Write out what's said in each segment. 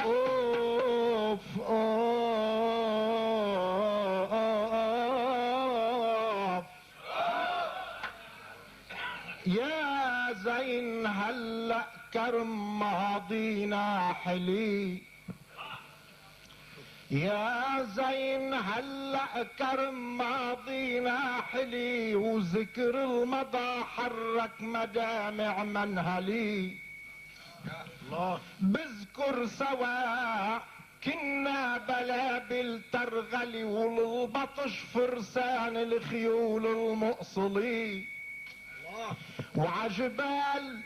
اوف اوف يا زين هلأ كرم ماضينا حلي، يا زين هلأ كرم ماضينا حلي، وذكر المضى حرك مدامع منهلي. الله بذكر سوا كنا بلابل ترغلي، والبطش فرسان الخيول المؤصلي. وعجبال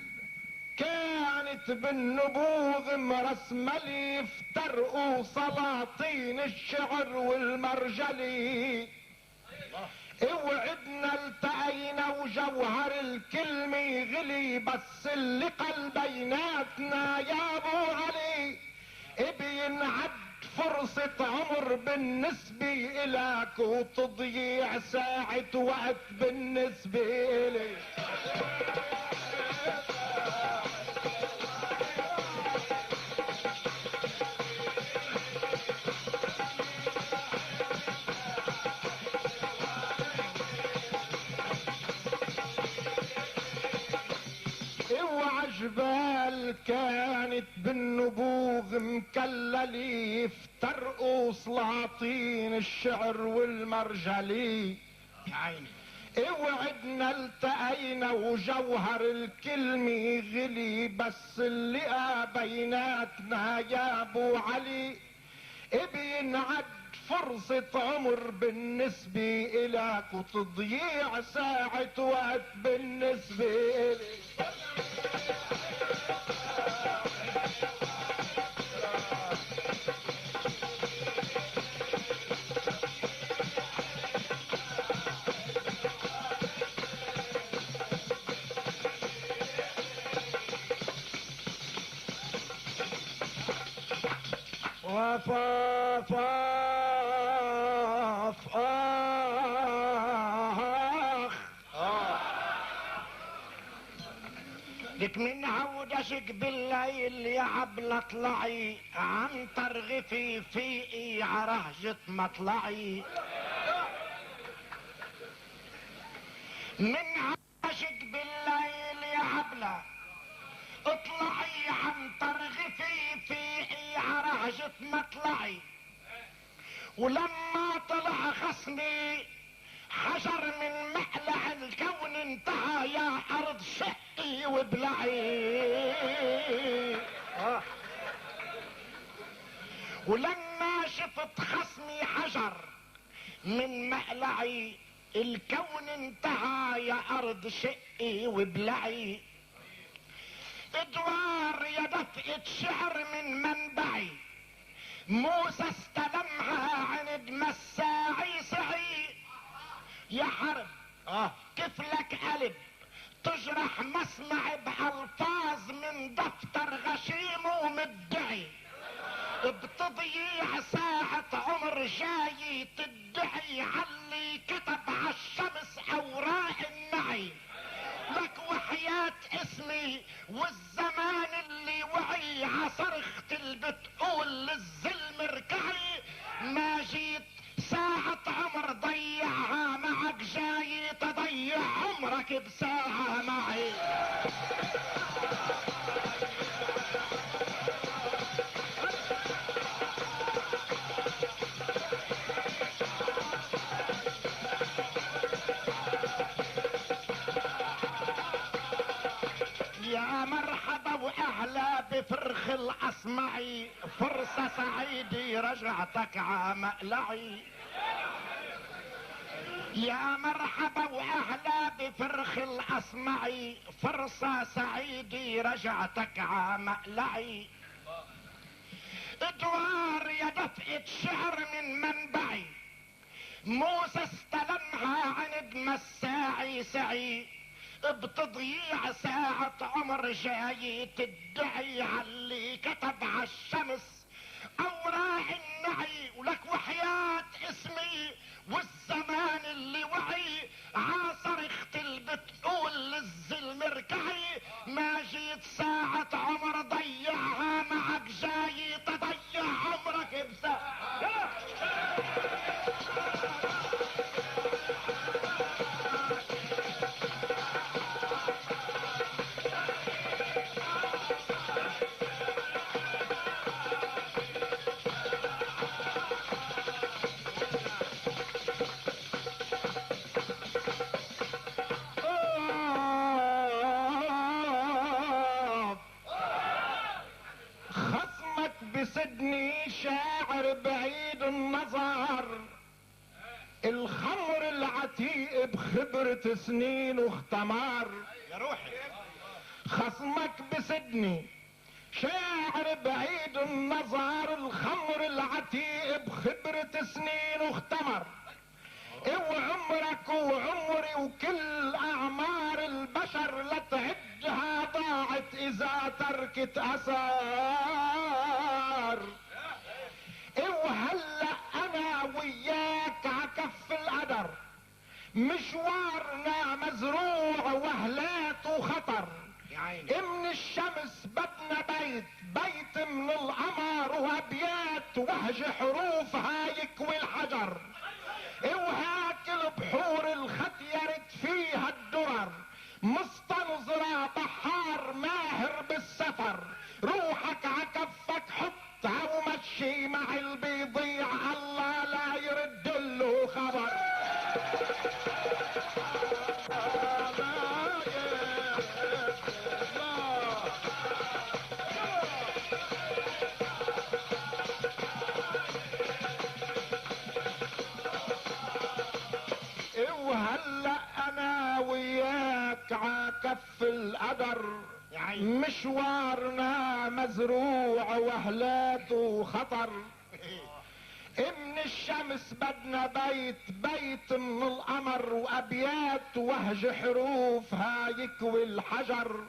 كانت بالنبوغ مرسملي، افترقوا سلاطين الشعر والمرجلي. اوعدنا التقينا وجوهر الكلمة غلي، بس اللي قلبيناتنا يا ابو علي بينعد فرصة عمر بالنسبة إلك، وتضييع ساعة وقت بالنسبة إلي. وعجبال كانت بالنبوغ مكللي، افترقوا سلاطين الشعر والمرجلي. اوعدنا التقينا وجوهر الكلمة غلي، بس اللقاء بيناتنا يا ابو علي بينعد فرصة عمر بالنسبة إلك، وتضييع ساعة وقت بالنسبة إلي. واف واف واف لك من عودشك بالليل يا عبلة اطلعي، عن ترغفي فيقي عرهجة مطلعي. من عودشك بالليل يا عبلة اطلعي، عن ترغفي فيقي عرهجة مطلعي. ولما طلع خصمي حجر من مقلع الكون انتهى، يا ارض شقي وابلعي. ولما شفت خصمي حجر من مقلعي الكون انتهى، يا ارض شقي وابلعي. ادوار يا دفئة شعر من منبعي، موسى استلمها عند مساعي سعي. يا حرب كيف لك قلب تجرح مسمع بألفاظ من دفتر غشيم ومدعي، بتضييع ساعة عمر جاي تدعي علي كتب عالشمس اوراق النعي. لك وحياة اسمي والزمان اللي وعي، عصرخت اللي بتقول للظلم اركعي. ما جيت ساعة عمر ضيعها معك، جاي تضيع عمرك بساعة معي. يا مرحبا واهلا بفرخ الاصمعي، فرصة سعيدي رجعتك عمقلعي. يا مرحبا واهلا بفرخ الاصمعي، فرصة سعيدي رجعتك عمقلعي. ادوار يا دفئة شعر من منبعي، موسى استلمها عند مساعي سعي. بتضييع ساعة عمر جاي تدعي علي كتب عالشمس اوراق النعي، ولك وحياة اسمي والزمان اللي وعي عاصر اختل بتقول للزلم اركعي، ما جيت ساعة عمر ضيعها معك جاي تضيع عمرك بساعة. خصمك بسدني شاعر بعيد النظر، الخمر العتيق بخبرة سنين واختمر. يا روحي خصمك بسدني شاعر بعيد النظر، الخمر العتيق بخبرة سنين واختمر. وعمرك وعمري وكل اعمار البشر لا تعدها ضاعت اذا تركت اثار. وهلا انا وياك عكف القدر، مشوارنا مزروع وهلات وخطر. يا عيني من الشمس بدنا بيت، بيت من القمر وابيات وهج حروفها يكوي الحجر. وهاك البحور الختيرت فيها الدرر، مستنظرة بحار ماهر بالسفر. روحك عكفك حطها ومشي مع اللي بيضيع الله لا يرد له خبر. وهلا انا وياك عكف القدر، يا عيني مشوارنا مزروع وهلات وخطر. من الشمس بدنا بيت، بيت من القمر وابيات وهج حروفها يكوي الحجر.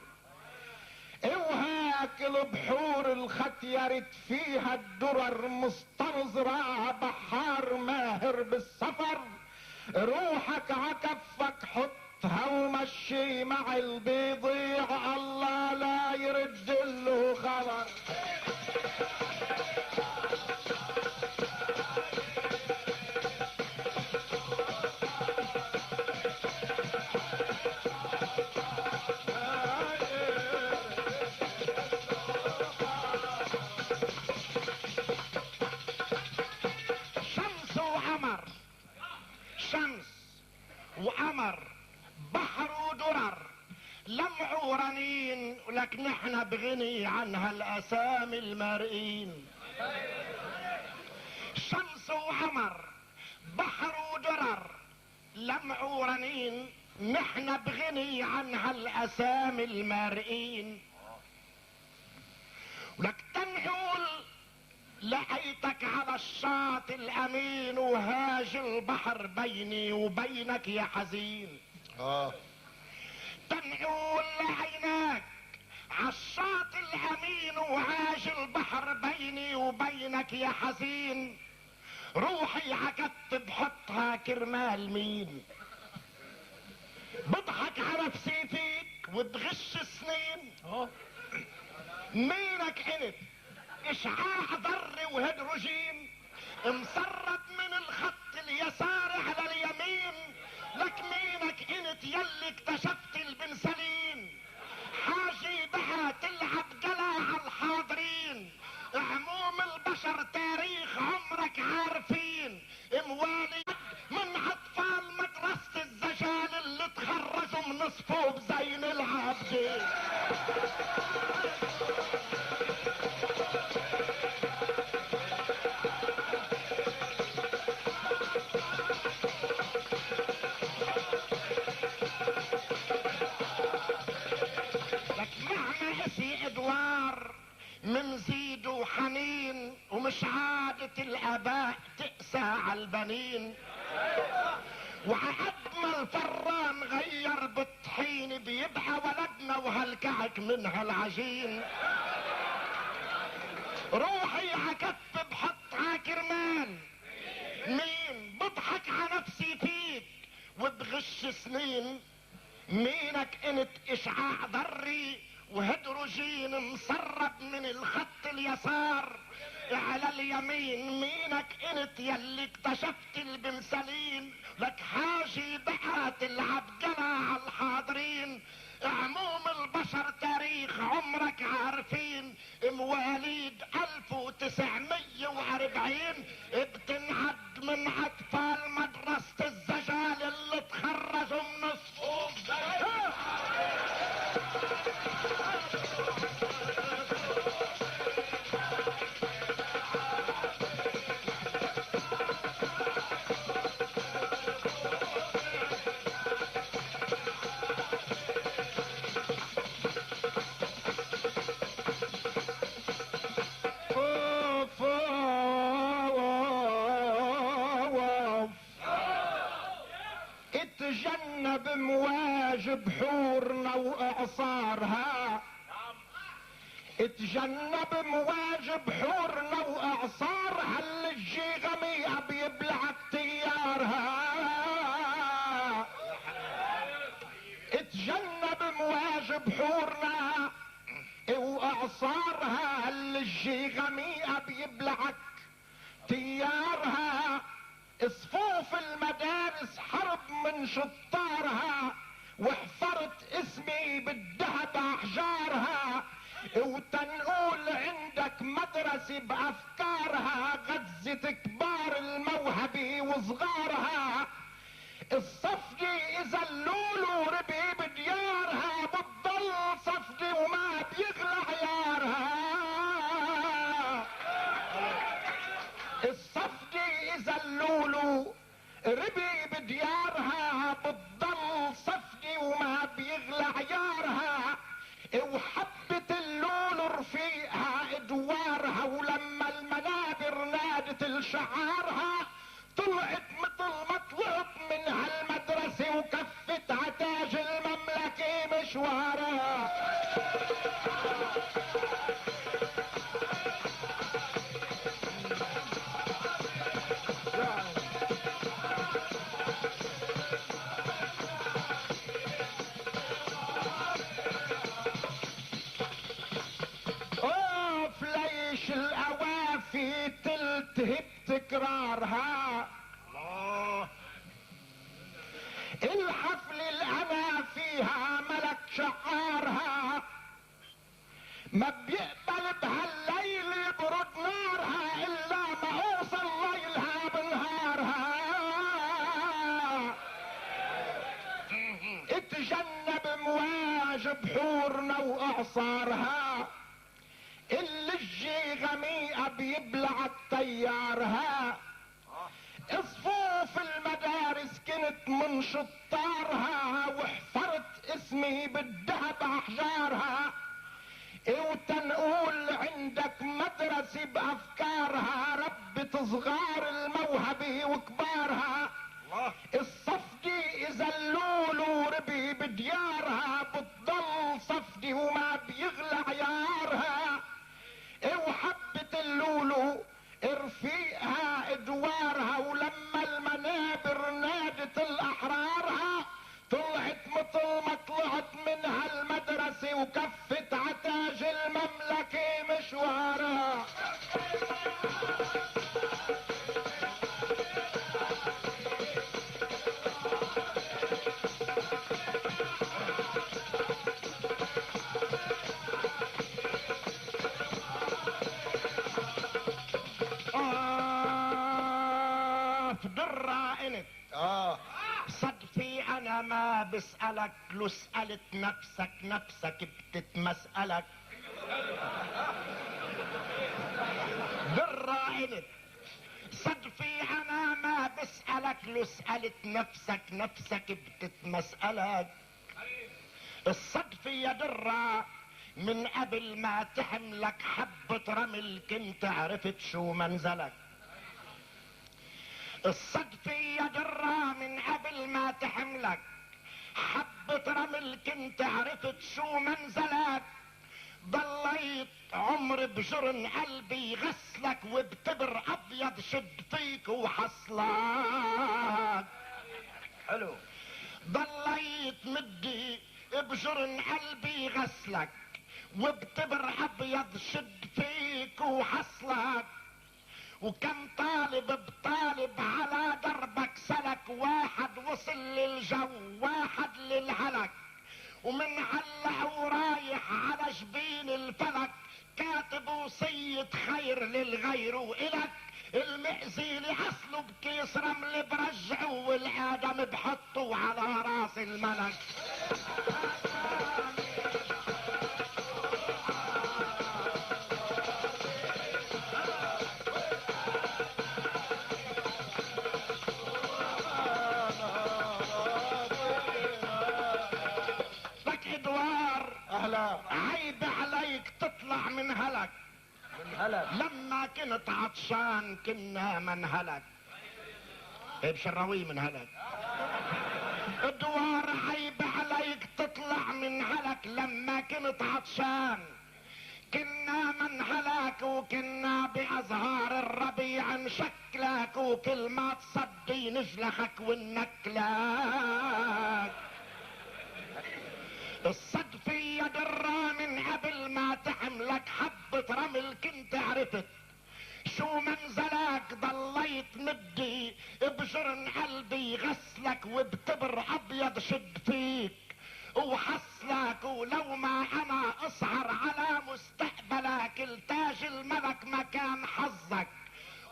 وهاك البحور الختيرت فيها الدرر، مستنظرة بحار ماهر بالسفر. روحك عكفك حطها ومشي مع البيضيع الله لا يرد له خبر. شمس وقمر، شمس وقمر، بحر ودرر، لمع ورنين، ولك نحن بغني عن هالاسامي المرئين. شمس وقمر، بحر ودرر، لمع ورنين، نحن بغني عن هالاسامي المرئين. ولك تنقول لقيتك على الشاطئ الامين، وهاج البحر بيني وبينك يا حزين. تنقول لعيناك على الشاطئ الامين، وهاج البحر بيني وبينك يا حزين. روحي عكت بحطها كرمال مين؟ بضحك على بسيتك وتغش سنين. مينك انت اشعاع ذري وهيدروجين، مسرب من الخط اليسار على اليمين. لك مينك انت يلي اكتشفت البنسلين، حاجي بها تلعب قلع على الحاضرين. عموم البشر تاريخ عمرك عارفين، مواليد من اطفال مدرسة الزجال اللي تخرجوا من صفوف زين العابدين. لك مهما اسي ادوار منزيد وحنين، ومش عادة الاباء تقسى على البنين. وعقد ما الفران غير بالطحين، بيبقى ولدنا وهالكعك من هالعجين. روحي عكف بحط عكرمان. مين بضحك على نفسي فيك وبغش سنين؟ مينك انت اشعاع ضري وهيدروجين مسرب من الخط اليسار على اليمين. مينك انت يلي اكتشفت البنسلين؟ لك حاجة بقى تلعب قلع على الحاضرين. عموم البشر تاريخ عمرك عارفين. مواليد 1940 بتنعد من اطفال مدرسة الزجال اللي تخرجوا من الصفوف. اتجنب مواج بحورنا واعصارها. اتجنب مواج بحورنا واعصارها اللي تجي غميقه بيبلعك تيارها. اتجنب مواج بحورنا واعصارها اللي تجي غميقه بيبلعك تيارها. صفوف المدارس حرب من شطارها وحفرت اسمي بالذهب احجارها. وتنقول عندك مدرسة بافكارها غزت كبار الموهبة وصغارها. الصفدي اذا اللولو ربي بديارها بتضل صفدي وما بيغلى عيارها. الصفدي اذا اللولو ربي بديارها بتضل صفدي وما بيغلى عيارها. وحبة اللولو رفيقها ادوارها ولما المنابر نادت لشعارها طلعت مثل ما طلعت من هالمدرسة وكفت عتاج المملكة مشوارها. ليش الاوافي تلتهب تكرارها؟ الله. الحفل الانا فيها ملك شعارها ما بيقبل بهالليل يبرد نارها الا ما اوصل ليلها بنهارها. اتجنب مواج بحورنا واعصارها اللي تجي غميقه بيبلع تيارها. صفوف المدارس كنت من شطارها وحفرت اسمي بالذهب احجارها. وتنقول عندك مدرسة بافكارها ربت صغار الموهبة وكبارها. الصفدي اذا اللولو ربي بديارها بتضل صفدي وما بيغلى عيارها. وحبة اللولو رفيقها ادوارها ولما المنابر نادت الاحرارها طلعت مثل ما طلعت من هالمدرسة وكفت عتاج المملكة مشوارها. درة انت صدفي انا ما بسألك لو سألت نفسك بتتمسألك. درة انت صدفي انا ما بسألك لو سألت نفسك بتتمسألك. الصدفي يا درة من قبل ما تحملك حبة رمل كنت عرفت شو منزلك. الصدفي يا درة من قبل ما تحملك حبة رمل كنت عرفت شو منزلك. ضليت عمر العمر بجرن قلبي غسلك وبتبر ابيض شد فيك وحصلك. حلو. ضليت مدي بجرن قلبي غسلك وبتبر ابيض شد فيك وحصلك. وكم طالب بطالب على دربك سلك، واحد وصل للجو واحد للهلك، ومن هلا ورايح على جبين الفلك كاتب وصية خير للغير وإلك. المئذي لأصله بكيس رمل برجعه والآدم بحطه على راس الملك. لك ادوار اهلا. عيب عليك تطلع من هلك. من هلا. لما كنت عطشان كنا من هلك. بشراوي من هلك. ادوار عيب عليك تطلع من هلك. لما كنت عطشان كنا من هلك، وكنا بازهار الربيع نشكلك، وكل ما تصدي نجلخك ونكلك. الصدفة يا درا من قبل ما تحملك حبة رمل كنت عرفت شو منزلك. ضليت مدي بجرن قلبي غسلك وبتبر ابيض شد فيك وحصلك. ولو ما انا اسهر على مستقبلك التاج الملك مكان حظك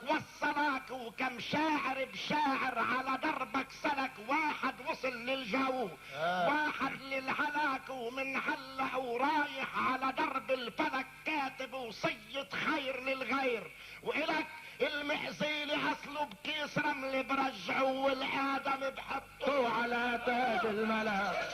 وصلك. وكم شاعر بشاعر على دربك سلك، واحد وصل للجو واحد للهلاك، ومن هلا ورايح على درب الفلك كاتب وصية خير للغير وإلك. المئذي اصله بكيس رمل برجعه والآدم بحطه على تاج الملك.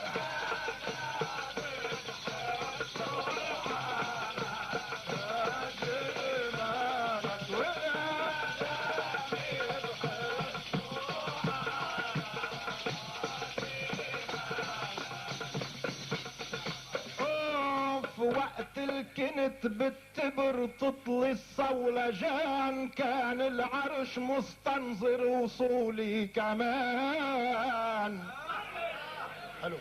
وقت الكنت بالتبر تطلي الصولجان كان العرش مستنظر وصولي كمان. حلو.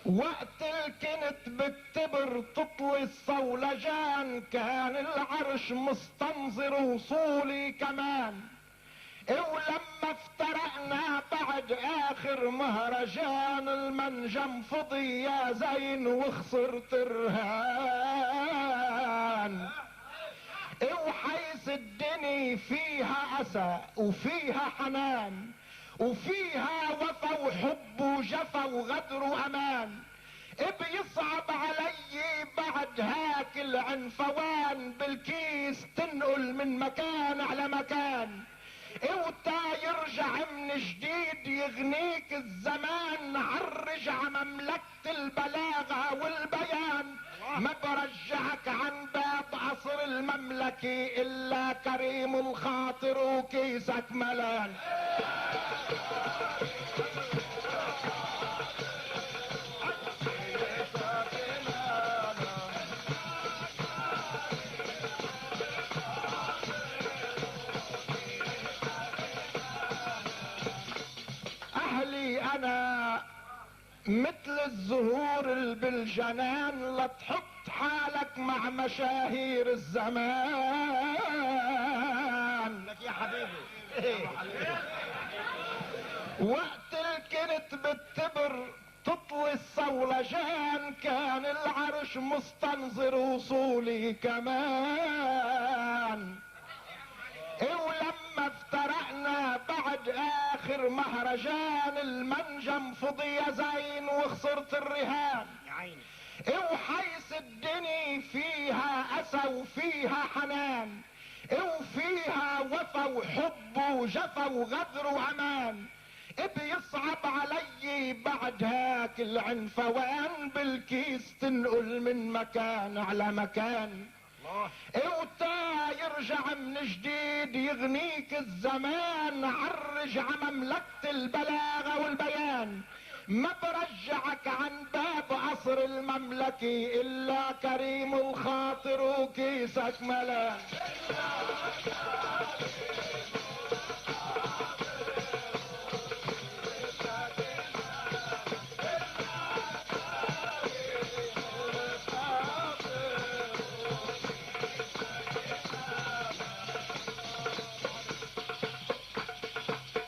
وقت الكنت بالتبر تطلي الصولجان كان العرش مستنظر وصولي كمان. ولما افترقنا بعد اخر مهرجان المنجم فضي يا زين وخسرت الرهان. وحيث الدنيا فيها اسى وفيها حنان وفيها وفا وحب وجفا وغدر وامان، بيصعب علي بعد هاك العنفوان بالكيس تنقل من مكان على مكان. وتا يرجع من جديد يغنيك الزمان عالرجع مملكة البلاغة والبيان. ما برجعك عن باب عصر المملكة الا كريم الخاطر وكيسك ملان. اهلي انا مثل الزهور اللي بالجنان، لا تحط حالك مع مشاهير الزمان. لك يا حبيبي. وقت الكنت بالتبر تطوي الصولجان كان العرش مستنظر وصولي كمان. ولما افترقنا بعد اخر مهرجان المنجم فضي يا زين وخسرت الرهان. يا عيني. وحيث الدنيا فيها اسى وفيها حنان وفيها وفا وحب وجفا وغدر وامان، بيصعب علي بعد هاك العنفوان بالكيس تنقل من مكان على مكان. وتا يرجع من جديد يغنيك الزمان عالرجع مملكة البلاغة والبيان. ما برجعك عن باب قصر المملكة الا كريم الخاطر وكيسك ملا.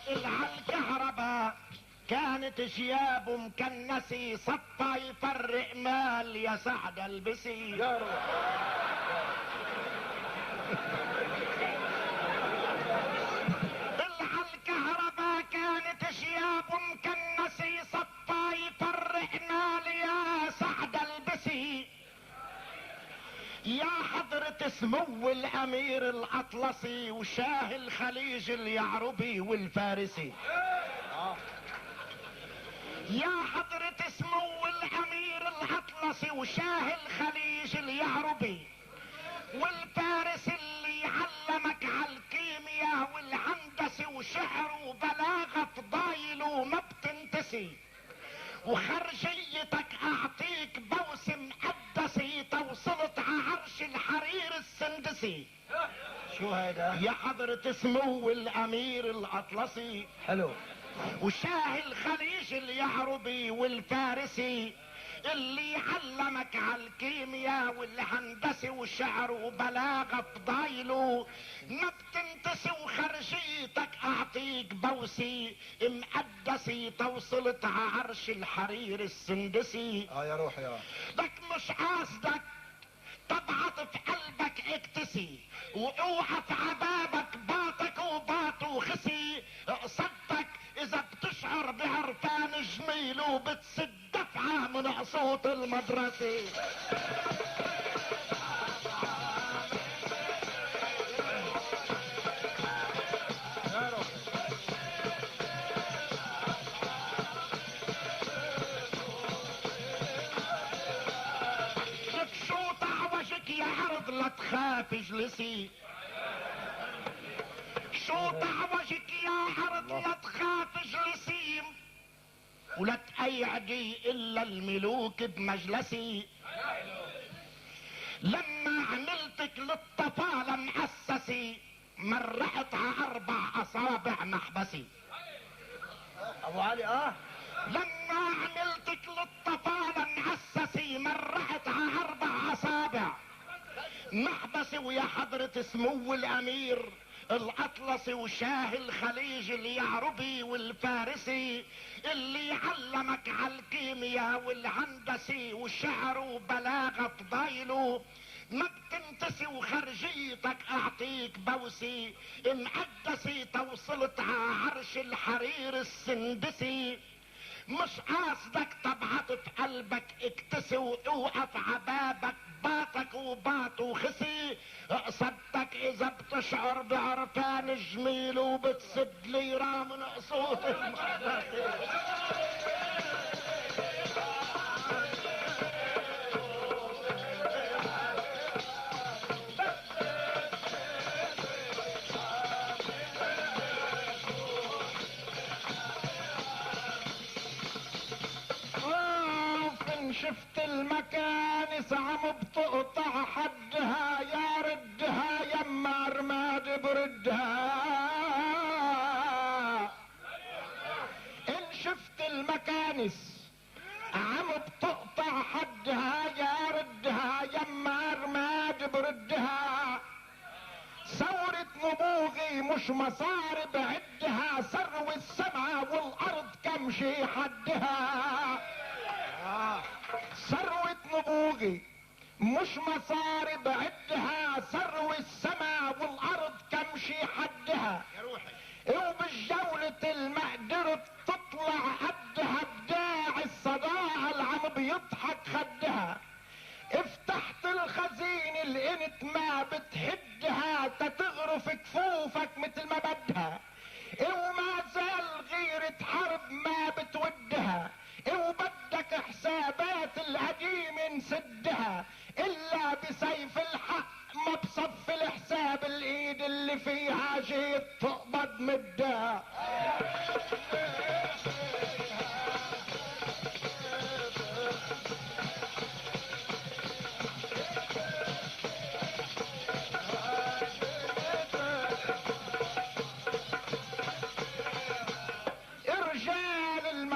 العالكهرباء كانت شياب مكنسي صفى يفرق مال يا سعد البسي. يا روح. العالكهرباء كانت شياب مكنسي صفى يفرق مال يا سعد البسي. يا حضرة سمو الامير الاطلسي وشاه الخليج اليعربي والفارسي. يا حضرة سمو الامير الاطلسي وشاه الخليج اليعربي والفارسي اللي علمك عالكيمياء والهندسة وشعر وبلاغة فضايل وما بتنتسي. وخرجيتك اعطيك بوس مقدسي توصلت عرش الحرير السندسي. شو هيدا؟ يا حضرة سمو الامير الاطلسي حلو. وشاه الخليج اليعربي والفارسي اللي علمك عالكيمياء والهندسة والشعر وبلاغة فضايله ما بتنتسي. وخرجيتك اعطيك بوسي مقدسي توصلت عرش الحرير السندسي. يا روح يا. لك مش قاصدك طبعت في قلبك اكتسي واوعى في عبابك باطك وباط وخسي. قصدك اذا بتشعر بعرفان جميل وبتسد دفعة من صوت المدرسة. يا روح. لك شو تعوجك يا عرض لا تخاف اجلسي. شو تعوجك يا عرض لا تخاف اجلسي ولا تقيعدي الا الملوك بمجلسي. لما عملتك للطفالة مؤسسي مرحت ع 4 اصابع محبسي. ابو علي لما عملتك للطفالة مؤسسي مرحت ع 4 اصابع محبسي. ويا حضرة سمو الامير الاطلسي وشاه الخليج اليعربي والفارسي اللي علمك عالكيمياء والهندسي والشعر وبلاغة فضايله ما بتنتسي. وخرجيتك اعطيك بوسي مقدسي توصلت عرش الحرير السندسي. مش قاصدك طبعت في قلبك اكتسي واوقف عبابك باطك وباط وخسي. قصدتك اذا بتشعر بعرفان جميل وبتسد ليرة من صوت المدرسة. شفت المكانس عم بتقطع حدها يا ردها يما رماد بردها. ان شفت المكانس عم بتقطع حدها يا ردها يما رماد بردها. ثورة نبوغي مش مصاري بعدها ثروة السماء والارض كم شي حدها. ثروة نبوغي مش مصاري بعدها ثروة السماء والارض كم شي حدها. وبالجولة المقدرة تطلع قدها بداعي الصداع اللي عم بيضحك خدها. افتحت الخزينة لقيت ما بتحدها تتغرف كفوفك مثل ما بدها. وما زال غيرة حرب ما بتودها. وبدك حسابات القديم نسدها الا بسيف الحق ما بصف الحساب الايد اللي فيها جيت تقبض مدها.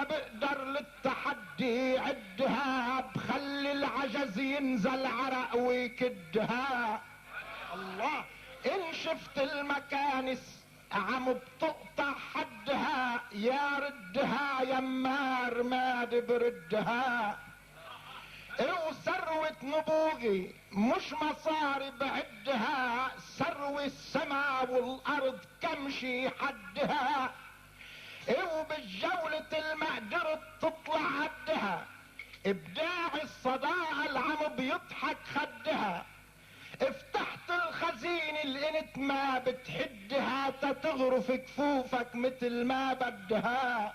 ما بقدر للتحدي عدها، بخلي العجز ينزل عرق ويكدها. الله، ان شفت المكانس عم بتقطع حدها، يا ردها يما رماد بردها. وثروة نبوغي مش مصاري بعدها، ثروة السما والارض كمشي حدها. وبالجولة المقدرة تطلع عدها، ابداع الصداقة العم بيضحك خدها. افتحت الخزين الانت ما بتحدها، تتغرف كفوفك مثل ما بدها.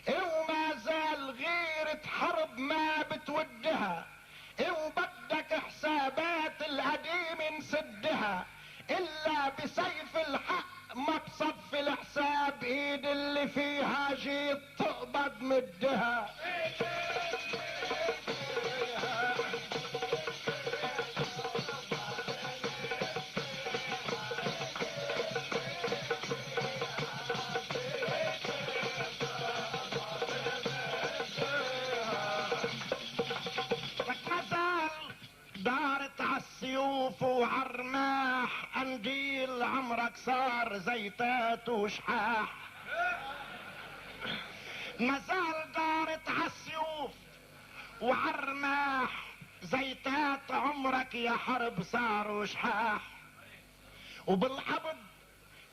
وما زال غيرة حرب ما بتودها، وبدك حسابات القديم نسدها. الا بسيف الحق ما بصف الحساب، ايد اللي فيها جيت تقبض مدها. دارت عالسيوف وعالرماح، قنديل عمرك صار زيتات وشحاح. مازال دارت عالسيوف وعالرماح، زيتات عمرك يا حرب صار وشحاح. وبالقبض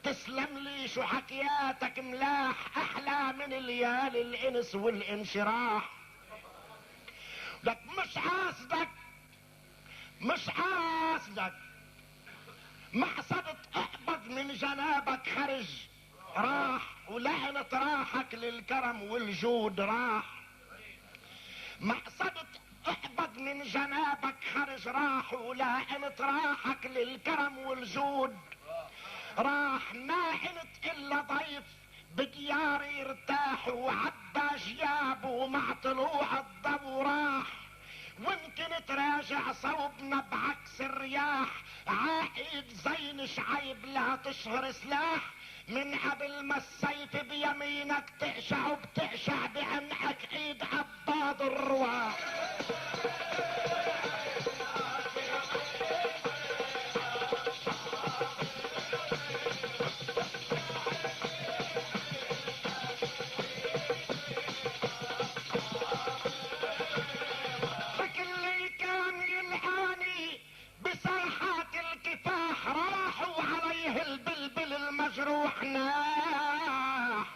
تسلم لي شو حكياتك ملاح، احلى من ليالي الانس والانشراح. لك مش حاسدك محصدت احبط من جنابك خرج راح، ولعنة راحك للكرم والجود راح. محصدت احبط من جنابك خرج راح، ولعنة راحك للكرم والجود راح. ما عنت الا ضيف بدياري يرتاح، وعبى جيابه مع طلوع الضو راح. ويمكن تراجع صوبنا بعكس الرياح، عايد زين شعيب لا تشهر سلاح. من قبل ما السيف بيمينك تقشع، وبتقشع بعنقك ايد عباد الرواح. المجروح ناح،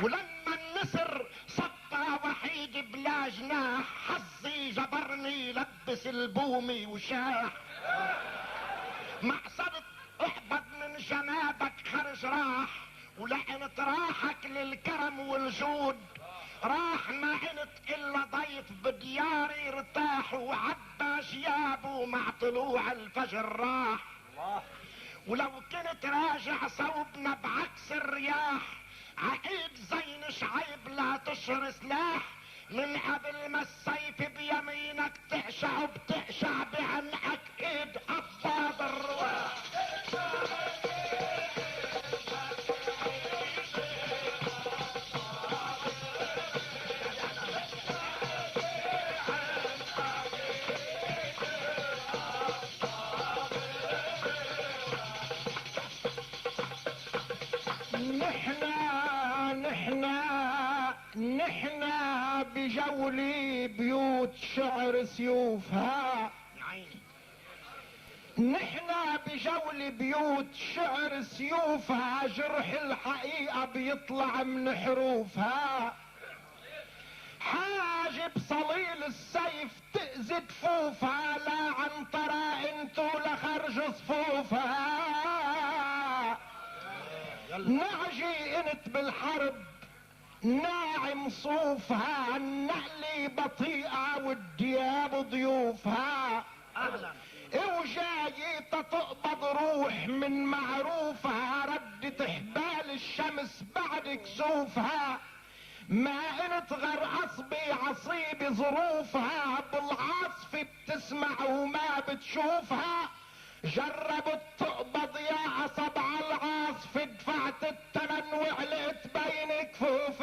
ولما النسر صفى وحيد بلا جناح، حظي جبرني لبس البومي وشاح. محصدت احبط من جنابك خرج راح، ولعنت راحك للكرم والجود راح. ما عنت الا ضيف بدياري ارتاح، وعبى جيابه مع طلوع الفجر راح. ولو كنت راجع صوبنا بعكس الرياح، عقيد زين شعيب لا تشهر سلاح. من قبل ما السيف بيمينك تقشع، وبتقشع بعنقك ايد عباد الرواح. نحنا بجولي بيوت شعر سيوفها، نحنا بجولي بيوت شعر سيوفها. جرح الحقيقة بيطلع من حروفها، حاجب صليل السيف تأذي كفوفها. لا عنطرة انتو لخرج صفوفها، نعجي انت بالحرب ناعم صوفها. النقلي بطيئة والدياب ضيوفها، وجاي تقبض روح من معروفها. ردت حبال الشمس بعد كسوفها، ما انت غير عصبي عصيبي ظروفها. بالعاصف بتسمع وما بتشوفها، جربت تقبض يا عصب على العاصف، دفعت التمن وعلقت بين كفوفها.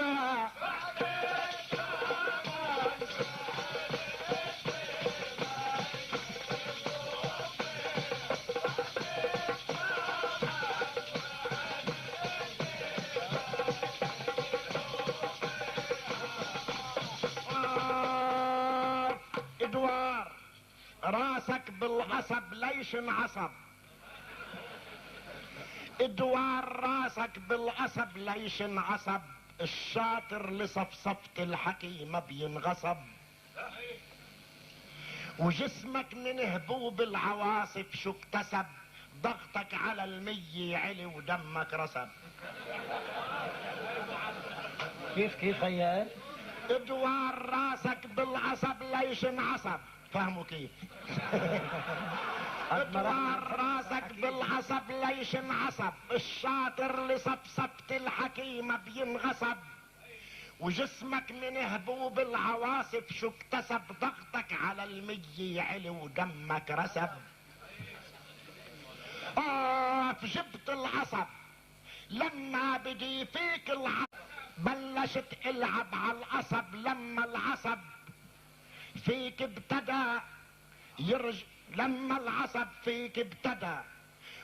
بالعصب ليش انعصب، ادوار راسك بالقصب ليش انعصب، الشاطر لصفصفة الحكي ما بينغصب، وجسمك من هبوب العواصف شو اكتسب، ضغطك على المية علي ودمك رسب. كيف هي؟ ادوار راسك بالعصب ليش انعصب، فهموا كيف؟ ادوار راسك بالعصب ليش انعصب، الشاطر لصفصفة الحكي ما بينغصب، وجسمك من هبوب العواصف شو اكتسب، ضغطك على المية علي ودمك رسب. في جبت العصب لما بدي فيك العصب، بلشت العب على العصب لما العصب فيك ابتدى لما العصب فيك ابتدى،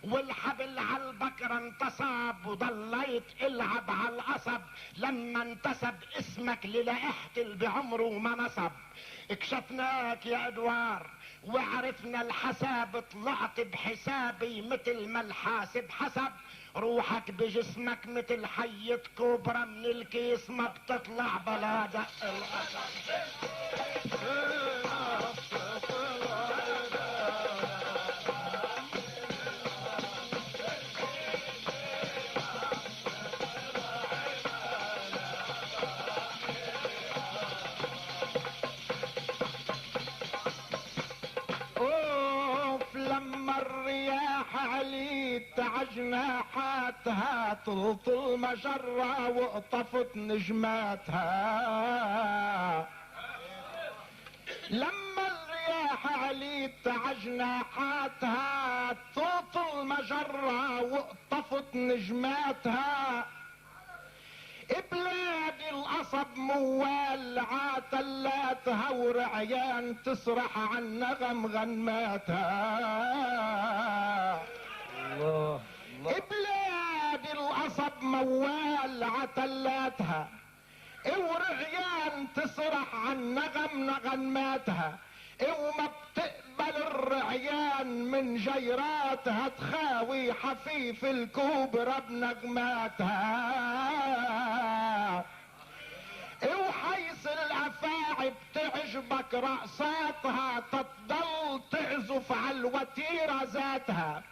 والحبل على البكرة انتصب، وضليت العب على العصب لما انتسب اسمك للائحة بعمره ما نصب. اكشفناك يا ادوار وعرفنا الحساب، طلعت بحسابي مثل ما الحاسب حسب، روحك بجسمك مثل حية كوبرا من الكيس ما بتطلع بلا دق القصب. لما الرياح عليت عجناحاتها طلت المجرة وقطفت نجماتها، لما الرياح عليت عجناحاتها طلت المجرة وقطفت نجماتها، بلاد القصب موال عاتلاتها ورعيان تسرح عن نغم غنماتها. الله بلاد القصب موال عتلاتها ورعيان تسرح عن نغم غنماتها، وما بتقبل الرعيان من جيراتها تخاوي حفيف الكوبرة بنغماتها، وحيث الافاعي بتعجبك رقصاتها تضل تعزف على الوتيرة ذاتها،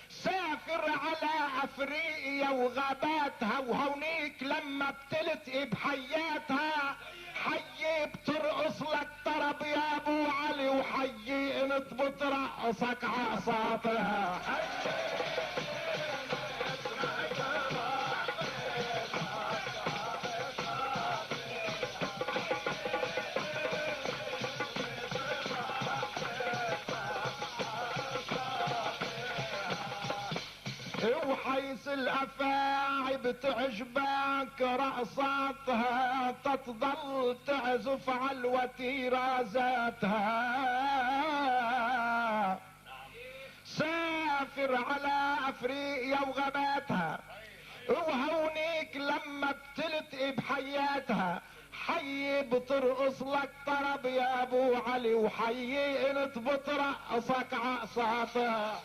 سافر على افريقيا وغاباتها وهونيك لما بتلتقي بحياتها، حي بترقص لك طرب يا ابو علي، وحي انت بترقصك عصاتها. وحيث الافاعي بتعجبك رقصاتها تتضل تعزف على الوتيرة ذاتها، سافر على افريقيا وغاباتها وهونيك لما بتلتقي بحياتها، حي بترقص لك طرب يا ابو علي، وحي انت بترقصك عقصاتها.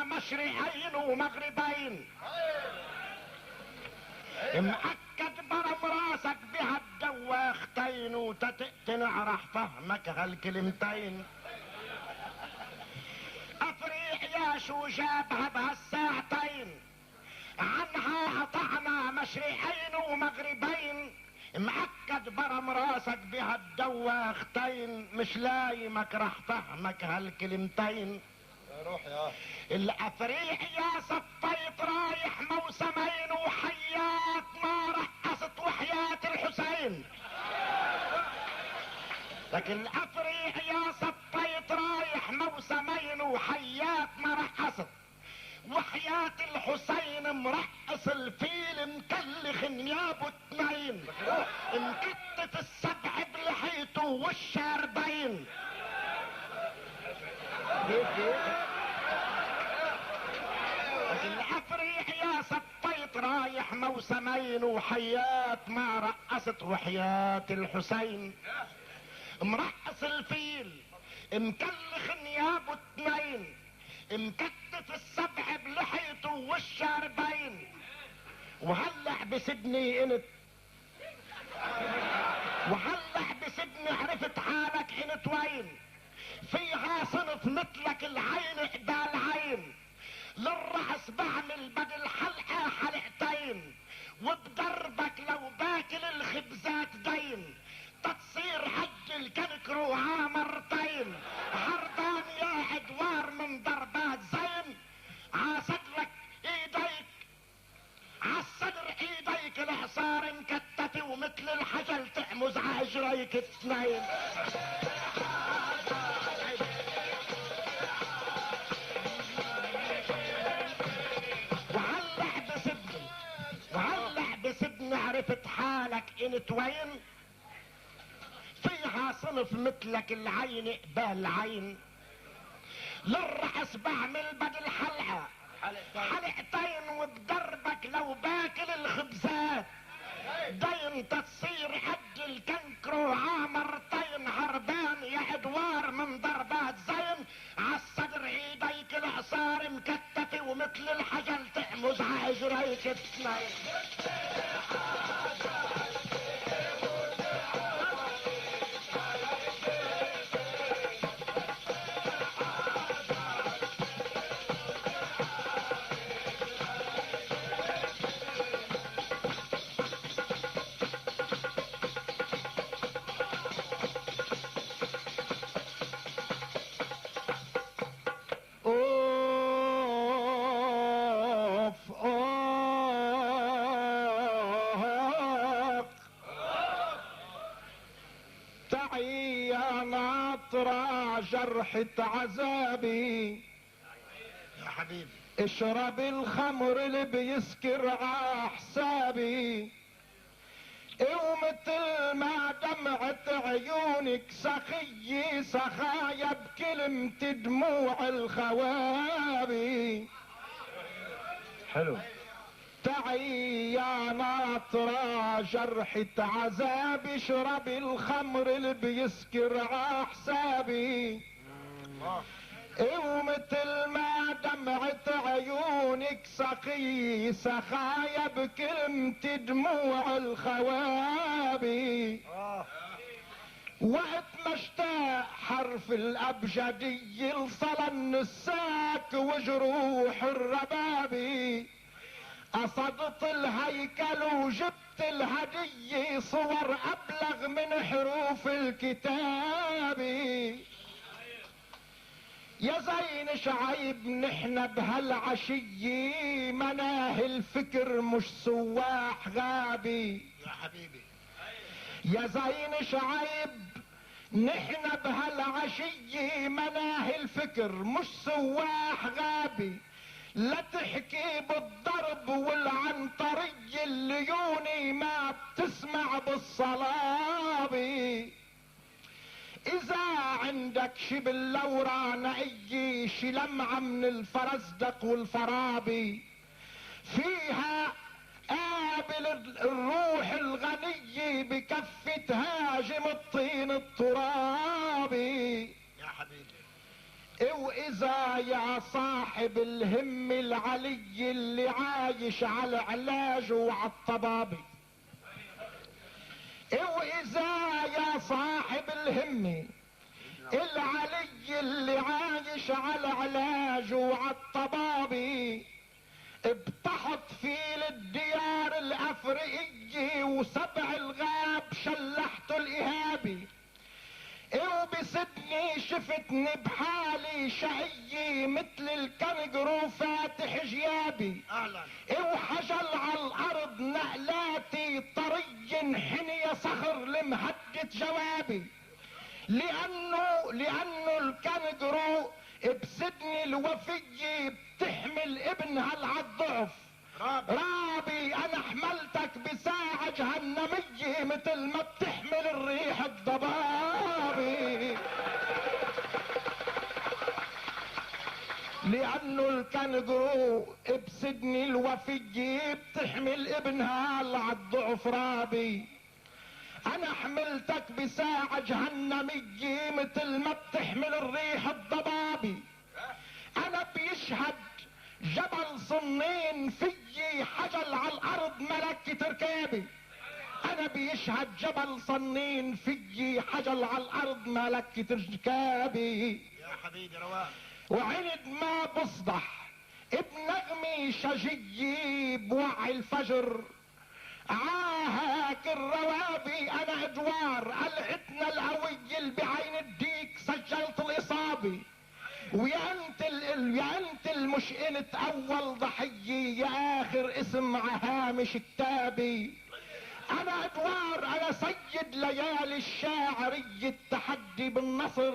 مشرقين ومغربين مأكد برم راسك بهالدواختين، وتتقتنع راح فهمك هالكلمتين. افريقيا شو جابها بهالساعتين، عنها قطعنا مشرقين ومغربين، مأكد برم راسك بهالدواختين، مش لايمك راح فهمك هالكلمتين. روح يا الافريقيا صفيت رايح موسمين، وحيات ما رقصت وحياة الحسين، لكن الافريقيا صفيت رايح موسمين، وحيات ما رقصت وحياة الحسين، مرقص الفيل مكلف الافريح يا سطيت رايح موسمين وحيات ما رقصت وحياة الحسين مرقص الفيل مكلخ نيابه اتنين مكتف السبع بلحيته والشاربين وهلع بسدني انت وهلع بسدني عرفت حالك انت وين فيها صنف مثلك العين قبال عين للرأس بعمل بدل حلقة حلقتين وبدربك لو باكل الخبزات دين تتصير حج الكنكرو مرتين هربان يا عدوار من ضربات زين عصدرك ايديك عالصدر ايديك الحصار مكتفي ومثل الحجل تحمز عجريك اثنين وهلع بسدني عرفت حالك انت وين فيها صنف مثلك العين قبال عين للرأس بعمل بدل حلقة حلقتين وبدربك لو باكل الخبزات دين تصير حد الكنكرو مرتين هربان يا ادوار من ضربات زين عالصدر ايديك العصار مكتفي ومثل الحجل تحمز عجريك اثنين جرحة عذابي يا حبيبي اشرب الخمر اللي بيسكر عحسابي ومثل ما دمعة عيونك سخي سخايا بكلمة دموع الخوابي حلو تعي يا ناطرة جرحة عذاب اشرب الخمر اللي بيسكر عحسابي ومثل ما دمعة عيونك سقي سخايا بكلمة دموع الخوابي وقت ما اشتاق حرف الابجدي لصلن الساك وجروح الربابي قصدت الهيكل وجبت الهدية صور ابلغ من حروف الكتاب يا زين شعيب نحن بهالعشية مناهي الفكر مش سواح غابي يا حبيبي يا زين شعيب نحن بهالعشية مناهي الفكر مش سواح غابي لا تحكي بالضرب والعنطري الليوني ما بتسمع بالصلابي اذا عندك شي باللورة نقي شي لمعة من الفرزدق والفرابي فيها قابل الروح الغنية بكفة تهاجم الطين الترابي يا حبيبي واذا يا صاحب الهم العلي اللي عايش على علاج وعلى الطبابي واذا يا صاحب الهم العلي اللي عايش على علاج وعلى الطبابي بتحط فيل الديار الافريقية وسبع الغاب شلحته الإهابي وبسدني شفتني بحالي شقي مثل الكنجرو فاتح جيابي اهلا وحجل على الارض نقلاتي طري حنية صخر لمهدد جوابي لانه الكنجرو بسدني الوفية بتحمل ابنها العالضعف رابي انا حملتك بساعة جهنمية مثل ما بتحمل الريح الضبابي لانه الكنجرو بسجن الوفي بتحمل ابنها على الضعف رابي. انا حملتك بساعة جهنمية مثل ما بتحمل الريح الضبابي. انا بيشهد جبل صنين فيي حجل على الارض ملكة ركابي. انا بيشهد جبل صنين فيي حجل على الارض ملكة ركابي. يا حبيبي رواق. وعند ما بصدح بنغمي شجي بوعي الفجر عاهاك الروابي. انا ادوار قلعتنا القوي اللي بعين الديك سجلت الاصابة. ويا انت المشقلة اول ضحية يا اخر اسم عهامش كتابي. انا ادوار انا سيد ليالي الشاعرية التحدي بالنصر.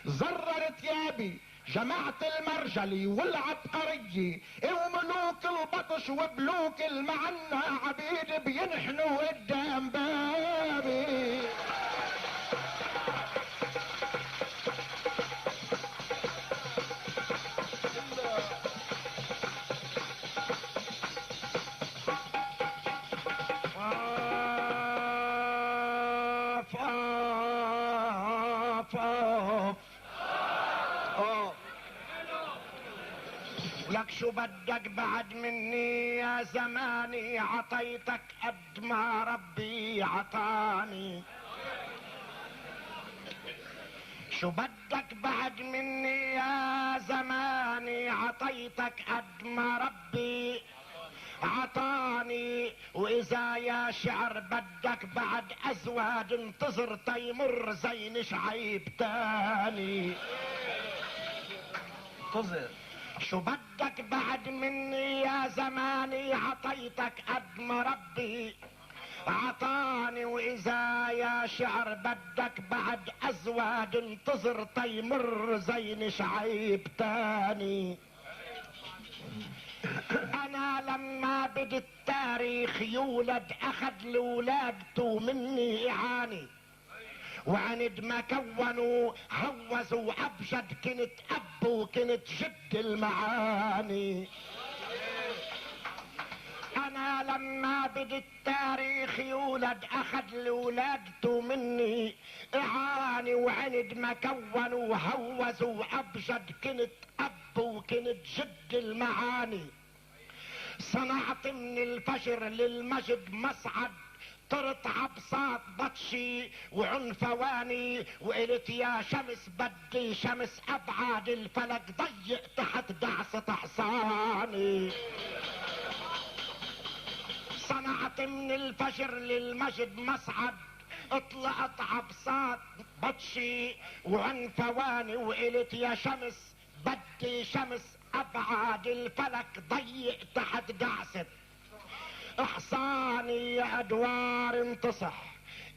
زرر ثيابي جماعة المرجلي والعبقرية وملوك البطش وبلوك المعنى عبيد بينحنوا قدام بابي. لك شو بدك بعد مني يا زماني عطيتك قد ما ربي عطاني. شو بدك بعد مني يا زماني عطيتك قد ما ربي عطاني. واذا يا شعر بدك بعد ازواج انتظر تيمر زين شعيب تاني. انتظر. شو بدك بعد مني يا زماني عطيتك قد ما ربي عطاني. واذا يا شعر بدك بعد ازواج انتظر تيمر زين شعيب تاني. انا لما بدا التاريخ يولد اخذ لولادته مني اعاني. وعند ما كونوا هوزوا ابجد كنت اب وكنت جد المعاني. انا لما بدا التاريخ يولد اخذ لولادته مني اعاني. وعند ما كونوا هوزوا ابجد كنت اب وكنت جد المعاني. صنعت من الفجر للمجد مصعد طرت عبساط بطشي وعنفواني. وقلت يا شمس بدي شمس ابعاد الفلك ضيق تحت دعسة حصاني. صنعت من الفجر للمجد مصعد اطلقت عبساط بطشي وعنفواني. وقلت يا شمس بدي شمس ابعاد الفلك ضيق تحت دعسة احصاني. يا ادوار انتصح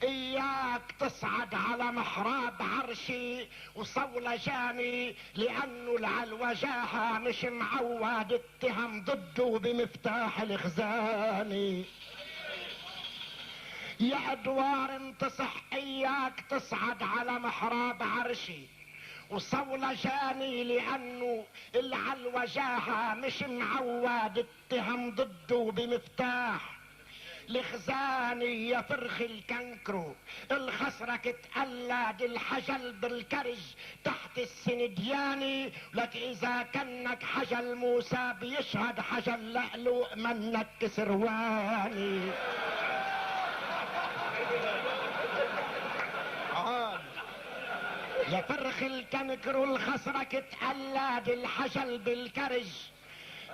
اياك تصعد على محراب عرشي وصولجاني. لانه العلوجاها مش معود اتهم ضده بمفتاح الخزاني. يا ادوار انتصح اياك تصعد على محراب عرشي وصولجاني. لانه العلوجاها مش معود اتهم ضده بمفتاح لخزاني. يا فرخ الكنكرو الخسرك اتقلد الحجل بالكرج تحت السندياني. لك اذا كنك حجل موسى بيشهد حجل لألؤ منك كسرواني. يا فرخ الكنكرو الخسرك اتقلد الحجل بالكرج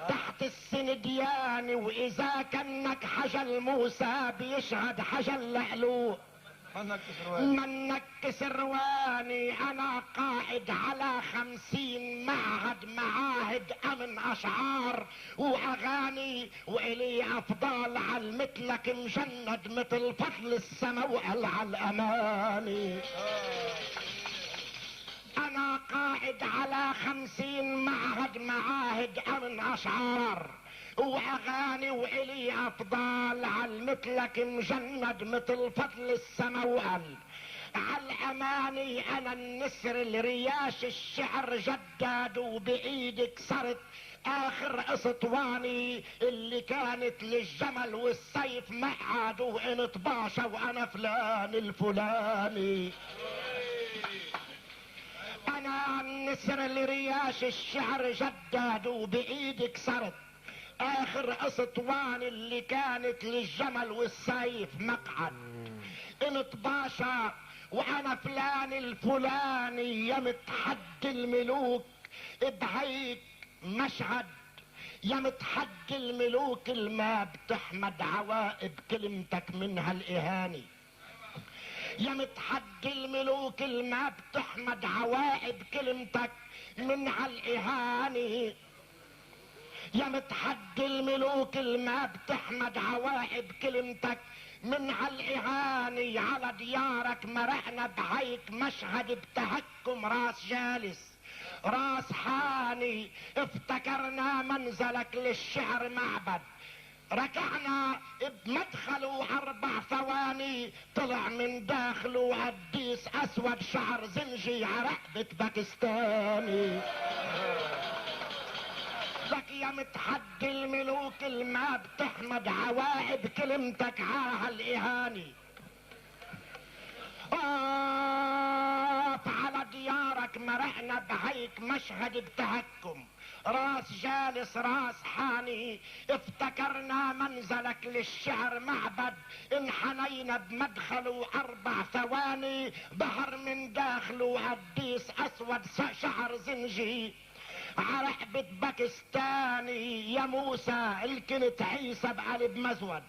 تحت السنديان. واذا كنك حجل موسى بيشهد حجل لألؤ منك كسرواني. انا قائد على 50 معاهد امن اشعار واغاني. والي افضال على مثلك مجند مثل فضل السما وقل على الاماني. انا قائد على 50 معاهد امن اشعار واغاني. والي افضال على مثلك مجند مثل فضل السما وقل عالاماني انا النسر الرياش الشعر جداد وبايدي كسرت اخر اسطواني اللي كانت للجمل والسيف معاد وانت باشا وانا فلان الفلاني. انا النسر الرياش الشعر جداد وبايدي كسرت اخر اسطواني اللي كانت للجمل والسيف مقعد. انت باشا وانا فلان الفلاني يا متحدي الملوك بهيك مشهد، يا متحدي الملوك الما بتحمد عوائد كلمتك منها الاهاني. يا متحدي الملوك الما بتحمد عوائد كلمتك منها الاهاني. يا متحدي الملوك الما بتحمد عوائد كلمتك من هالاهاني. على ديارك مرحنا بهيك مشهد بتهكم راس جالس راس حاني. افتكرنا منزلك للشعر معبد، ركعنا بمدخله 4 ثواني طلع من داخله قديس اسود شعر زنجي عرقبة باكستاني. لك يا متحدي الملوك الما بتحمد عوائد كلمتك على هالاهاني. على ديارك مرحنا بهيك مشهد بتهكم راس جالس راس حاني. افتكرنا منزلك للشعر معبد، انحنينا بمدخله 4 ثواني بحر من داخله قديس اسود شعر زنجي عرقبة باكستاني. يا موسى الكنت عيسى بقلب مزود،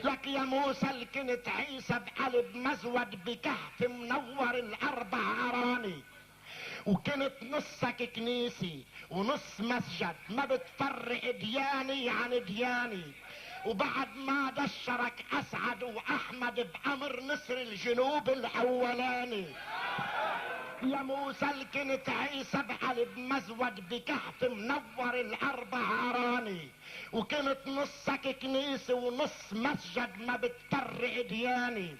لك يا موسى الكنت عيسى بقلب مزود بكهف منور 4 أراني. وكنت نصك كنيسي ونص مسجد ما بتفرق دياني عن دياني. وبعد ما دشرك اسعد واحمد بامر نسر الجنوب الاولاني. يا موسى الكنت عيسى بقلب مزود بكهف منور 4 أراني. وكنت نصك كنيسة ونص مسجد ما بتفرق دياني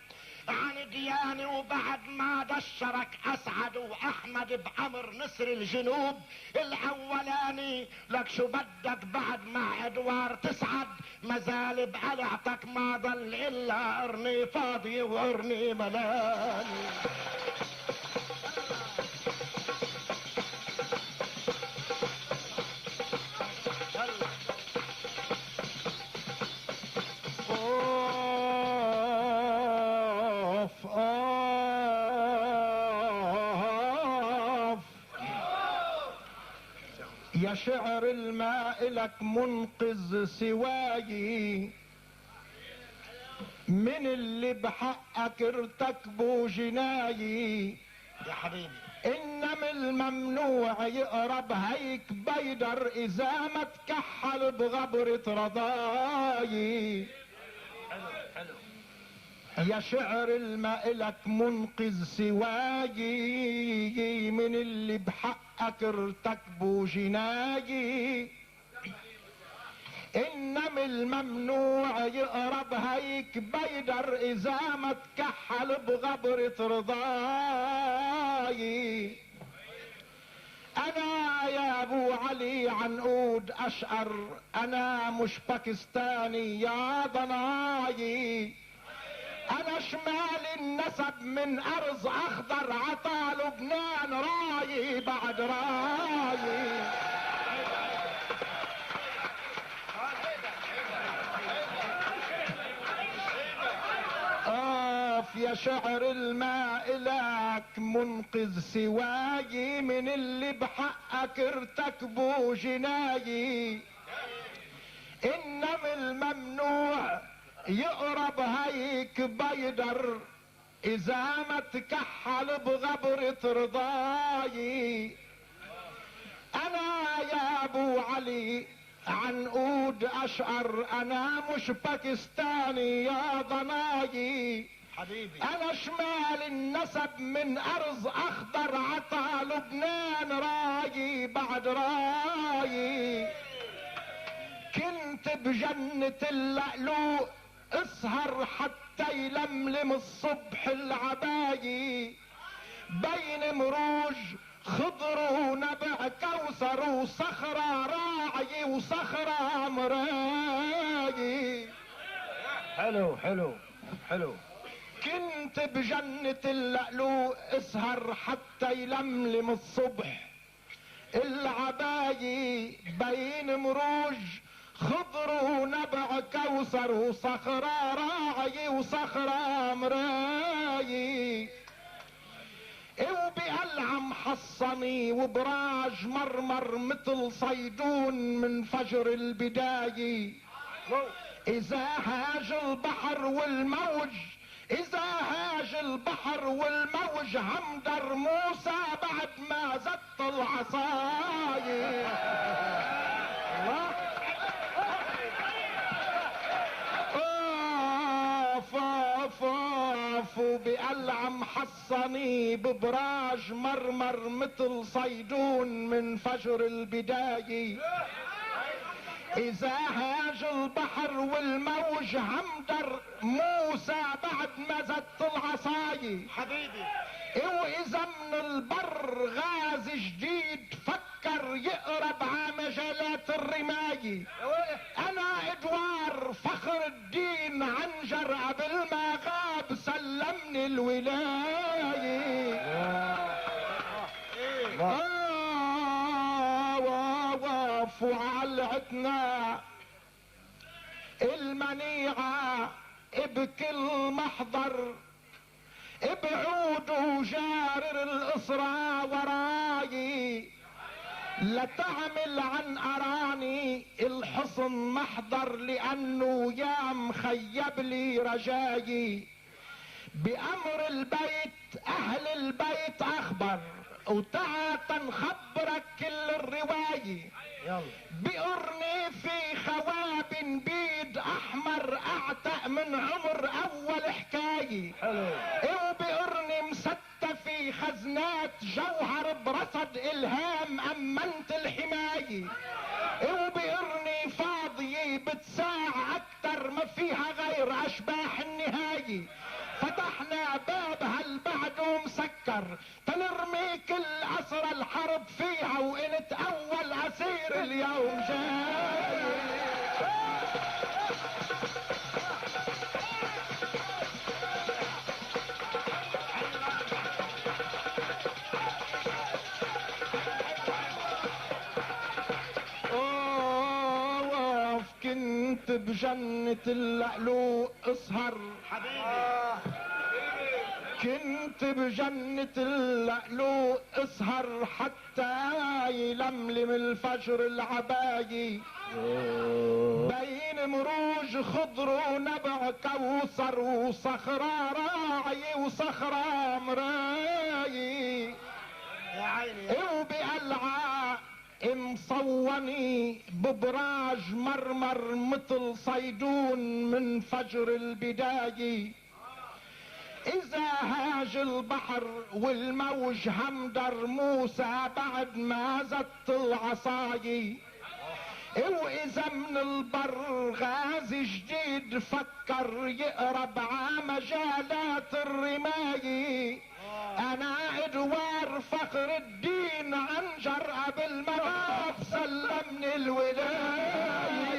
عن دياني. وبعد ما دشرك اسعد واحمد بامر نسر الجنوب الاولاني. لك شو بدك بعد ما ادوار تسعد مازال بقلعتك ما ضل الا قرني فاضي وقرني ملاني. يا شعر الماء لك منقذ سواي من اللي بحقك ارتكبوا جناي. يا حبيبي انما الممنوع يقرب هيك بيدر اذا ما تكحل بغبرة رضاي. يا شعر الماء لك منقذ سواي من اللي بحقك ارتكبوا جناي. انما الممنوع يقرب هيك بيدر اذا ما تكحل بغبرة رضاي. انا يا ابو علي عنقود اشقر، انا مش باكستاني يا ضناي. انا شمال النسب من ارض اخضر عطا لبنان راي بعد راي. يا شعر الماء لك منقذ سواي من اللي بحقك ارتكبوا جناي. انما الممنوع يقرب هيك بيدر اذا ما تكحل بغبرة رضاي. انا يا ابو علي عنقود اشقر، انا مش باكستاني يا ضناي. حبيبي انا شمال النسب من ارض اخضر عطا لبنان راي بعد راي. كنت بجنة اللؤلؤ اسهر حتى حتى يلملم الصبح العباية بين مروج خضر ونبع كوثر وصخرة راعي وصخرة مراية. حلو حلو حلو. كنت بجنة اللؤلؤ اسهر حتى يلملم الصبح العباية بين مروج خضر ونبع كوثر وصخرة راعي وصخرة مراية. وبقلعة محصني وبراج مرمر مثل صيدون من فجر البداية. إذا هاج البحر والموج إذا هاج البحر والموج همدر موسى بعد ما زت العصاية. وبقلعة محصني ببراج مرمر مثل صيدون من فجر البداية. إذا هاج البحر والموج همدر موسى بعد ما زت العصاية حبيبي. وإذا من البر غاز جديد فكر يقرب على مجالات الرماية. أنا إدوار فخر الدين عنجر قبل ما غاب سلمني الولاية. وعلعتنا المنيعة بكل محضر بعود وجارر الإصرى وراي لا تعمل عن أراني الحصن محضر لأنه يا مخيب لي رجاي. بأمر البيت أهل البيت أخبر وتعا تنخبرك كل الرواية. بقرني في خواب بيد احمر اعتق من عمر اول حكاية. وبقرني مستة في خزنات جوهر برصد الهام امنت الحماية. وبقرني فاضية بتساع اكتر ما فيها غير اشباح النهاية. فتحنا باب هالبعد ومسكر تنرمي كل اسرى الحرب فيها وانت اول اسير اليوم جاي. كنت بجنة اللؤلؤ اسهر كنت بجنة اللؤلؤ اسهر حتى يلملم الفجر العباية بين مروج خضر ونبع كوثر وصخرة راعي وصخرة مراية. يا عيني. وبقلعة مصوني ببراج مرمر مثل صيدون من فجر البداية. إذا هاج البحر والموج همدر موسى بعد ما زت العصاية. وإذا من البر غاز جديد فكر يقرب على مجالات الرماية. أنا إدوار فخر الدين عنجر قبل ما غاب سلمني الولاية.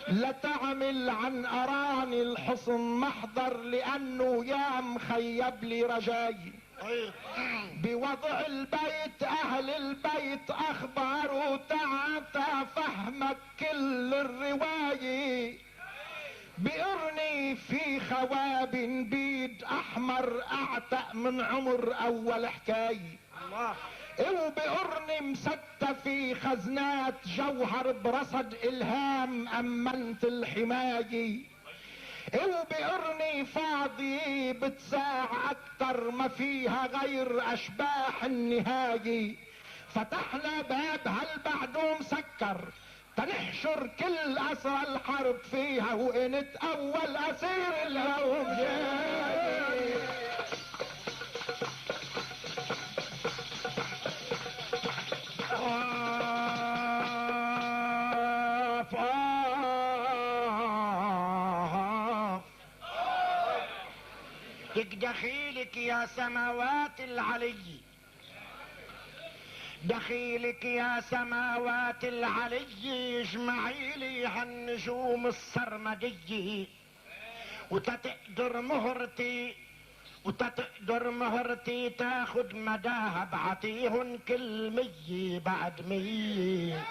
لا تعمل عن أراني الحصن محضر لأنه يا مخيب لي رجاي. بوضع البيت أهل البيت أخبار وتعاتى فهمك كل الرواية. بقرني في خواب بيد أحمر أعتق من عمر أول حكاية. وبقرني مستة في خزنات جوهر برصد إلهام أمنت الحماية. وبقرني فاضي بتساع أكتر ما فيها غير أشباح النهاية. فتحنا باب هالبعد ومسكر تنحشر كل أسرى الحرب فيها وإنت أول أسير اليوم جاي. لك دخيلك يا سماوات العلي، دخيلك يا سماوات العلي، اجمعي لي هالنجوم السرمدية، وتتقدر مهرتي وتتقدر مهرتي تاخد مداها، بعطيهن كل 100 بعد 100.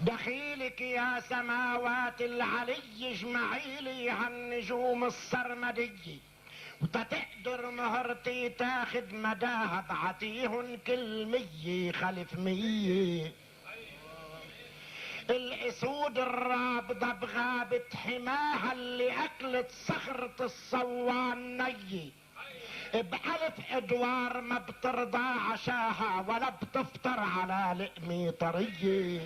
دخيلك يا سماوات العلي، اجمعي لي هالنجوم السرمدية، وتتقدر مهرتي تاخد مداها، بعطيهن كل 100 خلف 100. الاسود الرابضة بغابة حماها، اللي اكلت صخرة الصوان ني، بألف ادوار ما بترضى عشاها، ولا بتفطر على لقمة طرية.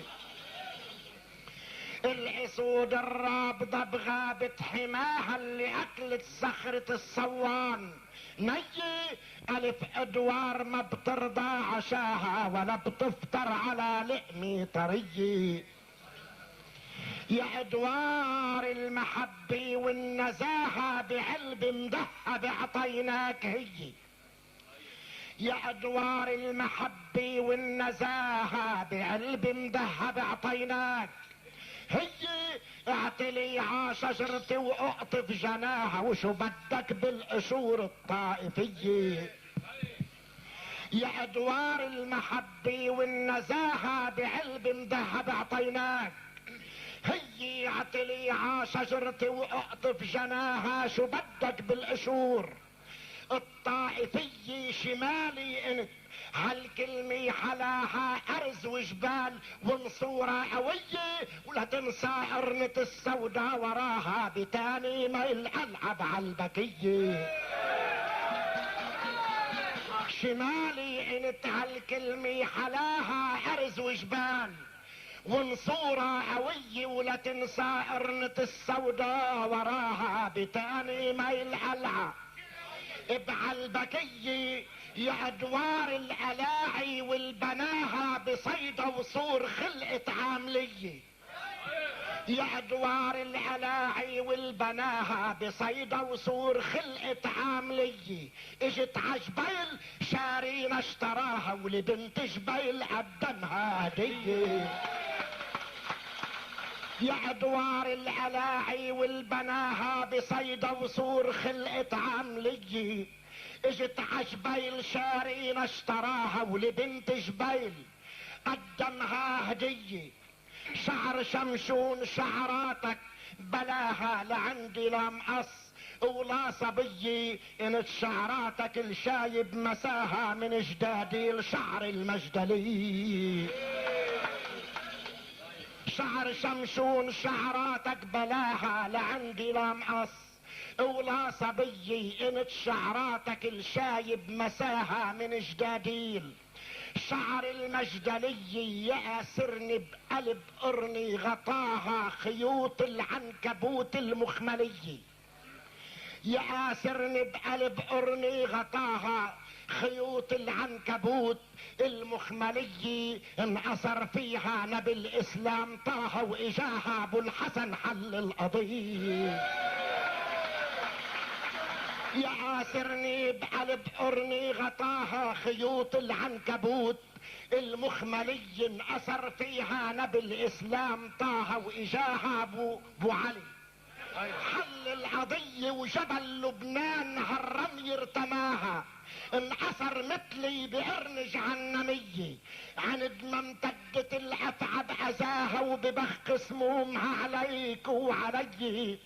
الاسود الرابضة بغابة حماها، اللي اكلت صخرة الصوان ني، الف ادوار ما بترضى عشاها، ولا بتفطر على لقمة طرية. يا ادوار المحبة والنزاهة، بعلب مذهب عطيناك هي. يا ادوار المحبة والنزاهة، بعلب مذهب عطيناك هي. اعتلي ع شجرتي واقطف جناها، وشو بدك بالقشور الطائفية. يا ادوار المحبة والنزاهة، بعلب مذهب عطيناك هي. اعتلي ع شجرتي واقطف جناها، شو بدك بالقشور الطائفية. شمالي انت هالكلمة حلاها ارز وجبال ونصورة قوية، ولا تنسى قرنة السوداء وراها بتاني ما الالعب عالبكية. شمالي انت هالكلمة حلاها ارز وجبال ونصورة قوية، ولا تنسى قرنة السوداء وراها بتاني ما الالعب بعالبكية. يا ادوار الالاعي والبناها، بصيدة وصور خلقت عاملية. يا ادوار الالاعي والبناها، بصيدة وصور خلقت عاملية. اجت عجبيل شارينا اشتراها، ولبنت جبيل قدمها هدية. يا ادوار الالاعي والبناها، بصيدة وصور خلقت عاملية. اجت عجبيل شارينا اشتراها، ولبنت جبيل قدمها هدية. شعر شمشون شعراتك بلاها، لعندي لا مقص ولا صبية. انت شعراتك الشايب مساها، من جداديل شعر المجدلي. شعر شمشون شعراتك بلاها، لعندي لا مقص ولا صبية. انت شعراتك الشايب مساها، من جداديل شعر المجدلي. يأسرني بقلب قرني، غطاها خيوط العنكبوت المخملية. يأسرني بقلب قرني، غطاها خيوط العنكبوت المخملية. انأثر فيها نبي الاسلام طه، واجاها ابو الحسن حل القضية. يعاسرني بقلب قرني، غطاها خيوط العنكبوت المخملي. انأثر فيها نبي الاسلام طه، واجاها ابو علي حل القضية. وجبل لبنان هالرمي ارتماها، انحصر مثلي بقرن جهنمية. عند ما امتدت الافعى بعزاها، وببخ سمومها عليك وعلي.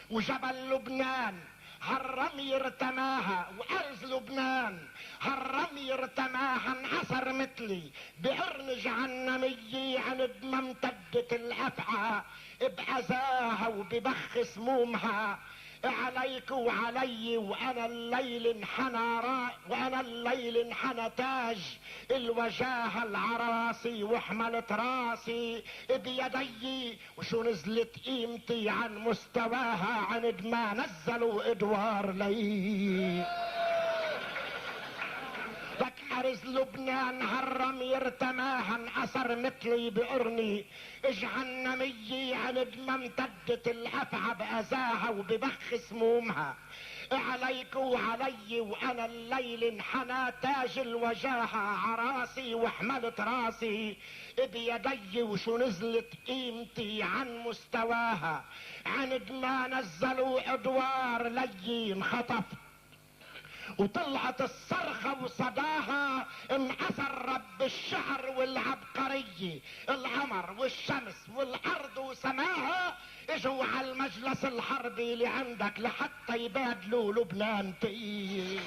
وجبل لبنان هالرمي ارتماها، وارز لبنان هالرمي ارتماها. انحصر مثلي بقرن جهنمية، عند ما امتدت الافعى بعزاها، وببخ سمومها عليك وعلي. وانا الليل انحنى تاج الوجاهة العراسي، وحملت راسي بيدي. وشو نزلت قيمتي عن مستواها، عند ما نزلوا ادوار لي. لك فارس لبنان هالرمي يرتماها انأثر مثلي بقرني جهنمية عند ما امتدت الافعى باذاها وببخ سمومها عليك وعلي وانا الليل انحنى تاج الوجاهة عراسي وحملت راسي بيدي وشو نزلت قيمتي عن مستواها عند ما نزلوا ادوار لي انخطفت وطلعت الصرخة وصداها انأثر رب الشعر والعبقرية القمر والشمس والارض وسماها اجوا على المجلس الحربي اللي عندك لحتى يبادلوا لبنان تقيل